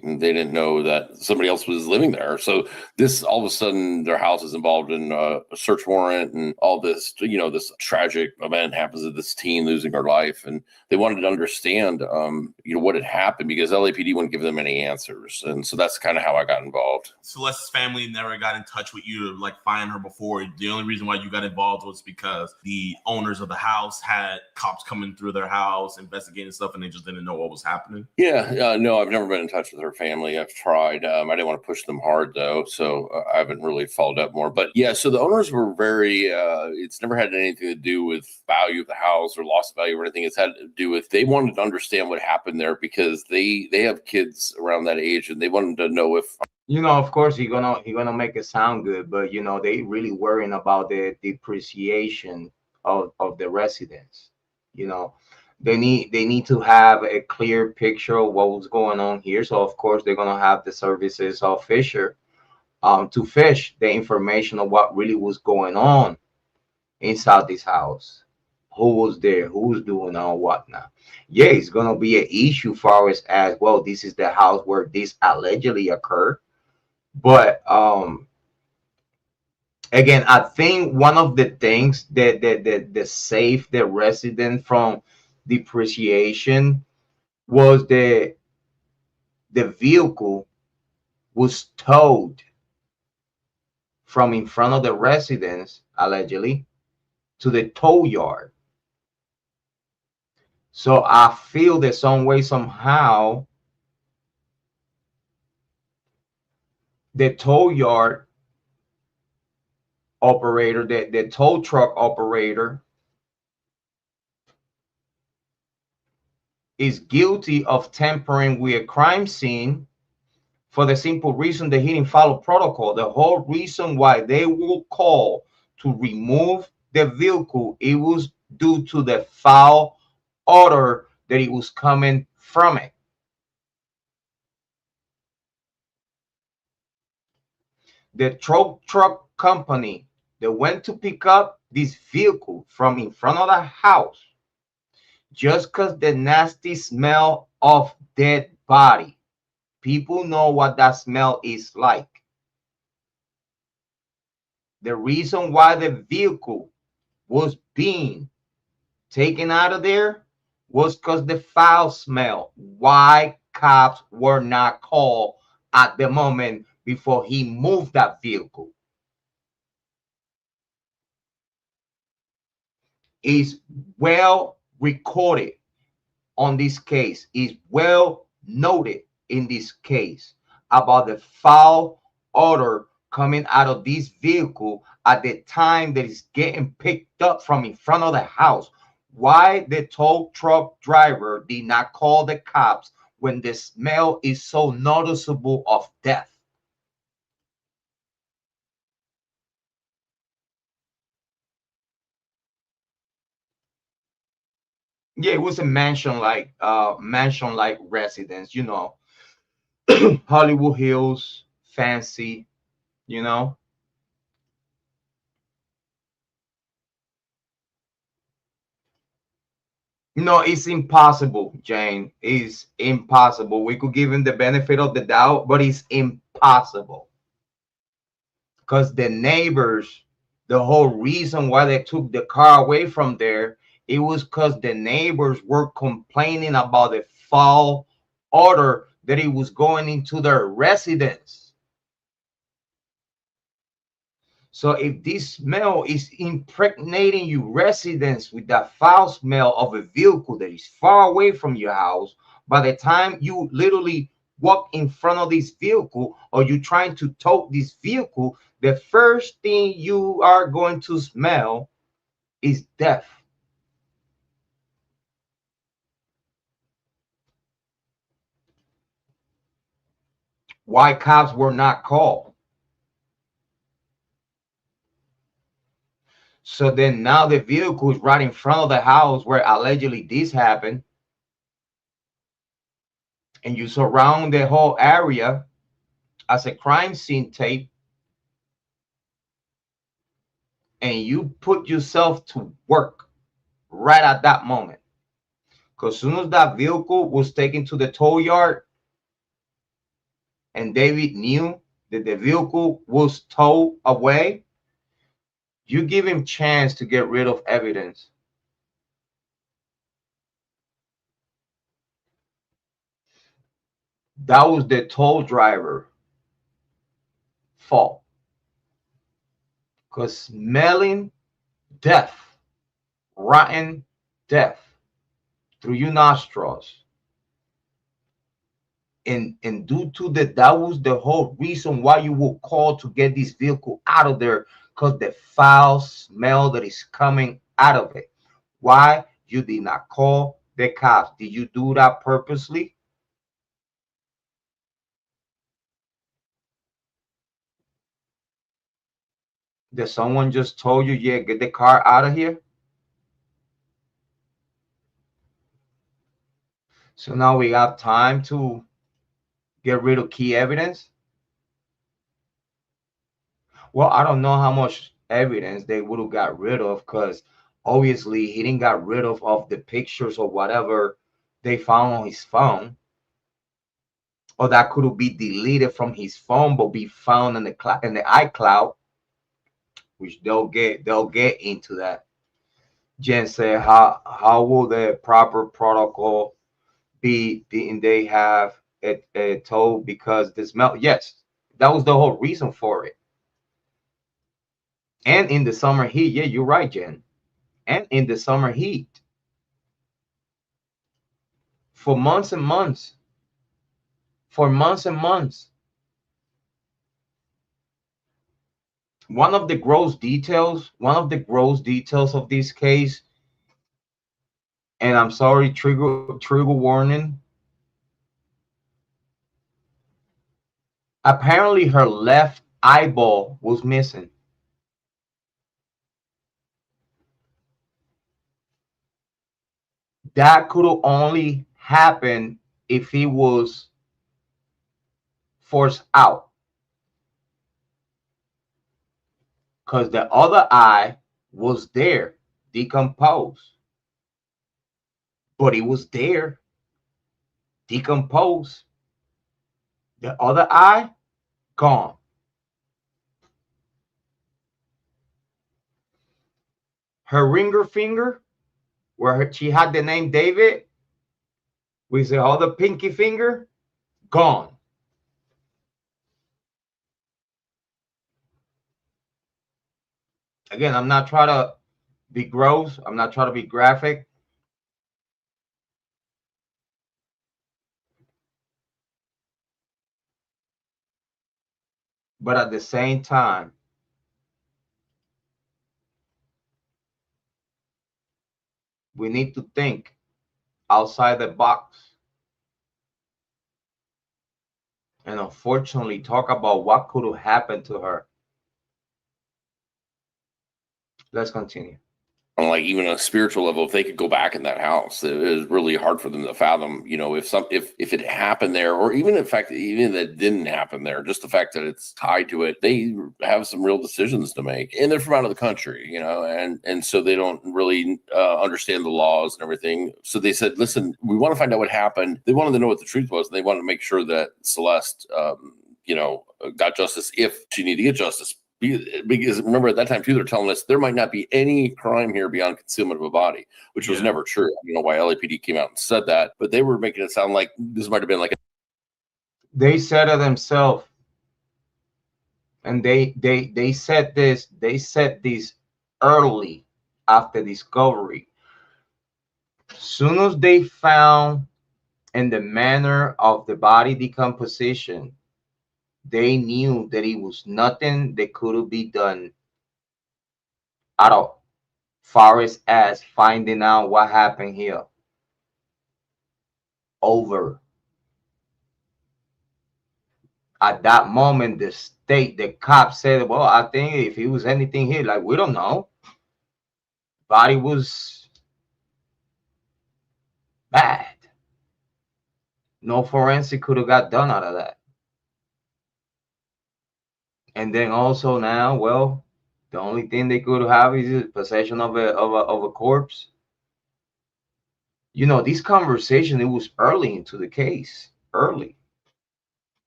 and they didn't know that somebody else was living there. So this, all of a sudden, their house is involved in a search warrant, and all this, this tragic event happens to this teen losing her life, and they wanted to understand, what had happened, because LAPD wouldn't give them any answers, and so that's kind of how I got involved. Celeste's family never got in touch with you to find her before. The only reason why you got involved was because the owners of the house had cops coming through their house investigating stuff, and they just didn't know what was happening. Yeah, no, I've never been in touch with her family. I've tried. I didn't want to push them hard, though, so I haven't really followed up more. But yeah, so the owners were very, it's never had anything to do with value of the house or loss of value or anything. It's had to do with, they wanted to understand what happened there, because they have kids around that age, and they wanted to know if, of course, you're gonna make it sound good, but they really worrying about the depreciation of the residents. They need to have a clear picture of what was going on here. So of course they're gonna have the services of Fisher to fish the information of what really was going on inside this house, who was there, who was doing all whatnot. Yeah, it's gonna be an issue for us as well. This is the house where this allegedly occurred, but again, I think one of the things that saved the resident from depreciation was the vehicle was towed from in front of the residence, allegedly, to the tow yard. So I feel that some way, somehow, the tow yard operator, the tow truck operator, is guilty of tampering with a crime scene for the simple reason that he didn't follow protocol. The whole reason why they will call to remove the vehicle, it was due to the foul odor that it was coming from it. The truck company that went to pick up this vehicle from in front of the house, just because the nasty smell of dead body, people know what that smell is like. The reason why the vehicle was being taken out of there was because the foul smell. Why cops were not called at the moment before he moved that vehicle is well recorded on this case, is well noted in this case about the foul odor coming out of this vehicle at the time that it's getting picked up from in front of the house. Why the tow truck driver did not call the cops when the smell is so noticeable of death? Yeah, it was a mansion like residence, Hollywood Hills, fancy, No, it's impossible, Jane. It's impossible. We could give him the benefit of the doubt, but it's impossible. Because the neighbors, the whole reason why they took the car away from there, it was because the neighbors were complaining about the foul odor that it was going into their residence. So if this smell is impregnating your residence with that foul smell of a vehicle that is far away from your house, by the time you literally walk in front of this vehicle or you're trying to tow this vehicle, the first thing you are going to smell is death. Why cops were not called? So then now the vehicle is right in front of the house where allegedly this happened. And you surround the whole area as a crime scene tape. And you put yourself to work right at that moment. Because as soon as that vehicle was taken to the tow yard, and David knew that the vehicle was towed away, you give him chance to get rid of evidence. That was the tow driver fault, because smelling death, rotten death through your nostrils, and due to that was the whole reason why you will call to get this vehicle out of there, because the foul smell that is coming out of it. Why you did not call the cops? Did you do that purposely? Did someone just told you, yeah, get the car out of here? So now we have time to get rid of key evidence. Well, I don't know how much evidence they would have got rid of, because obviously he didn't got rid of the pictures or whatever they found on his phone, or that could be deleted from his phone but be found in the iCloud, which they'll get into that. Jen said, how will the proper protocol be? Didn't they have it told because the smell? Yes, that was the whole reason for it. And in the summer heat, yeah, you're right, Jen. And in the summer heat, for months and months, One of the gross details of this case, and I'm sorry, trigger warning. Apparently, her left eyeball was missing. That could have only happened if he was forced out, because the other eye was there, decomposed. But it was there, decomposed. The other eye, gone. Her ringer finger, where she had the name David, with the other pinky finger, gone. Again, I'm not trying to be gross. I'm not trying to be graphic. But at the same time, we need to think outside the box. And unfortunately, talk about what could have happened to her. Let's continue. On like even a spiritual level, if they could go back in that house, it is really hard for them to fathom. You know, if it happened there, or even in fact, even that didn't happen there, just the fact that it's tied to it, they have some real decisions to make, and they're from out of the country, you know, and so they don't really understand the laws and everything. So they said, listen, we want to find out what happened. They wanted to know what the truth was, and they wanted to make sure that Celeste, got justice if she needed to get justice. Because remember, at that time too, they're telling us there might not be any crime here beyond concealment of a body, which was never true. I don't know why LAPD came out and said that, but they were making it sound like this might have been like they said it themselves, and they said this early after discovery. Soon as they found in the manner of the body decomposition, they knew that it was nothing that could be done at all, far as finding out what happened here. Over. At that moment, the cops said, well, I think if it was anything here, like, we don't know. Body was bad. No forensic could have got done out of that. And then also now, well, the only thing they could have is possession of a corpse. You know, this conversation, it was early into the case. Early.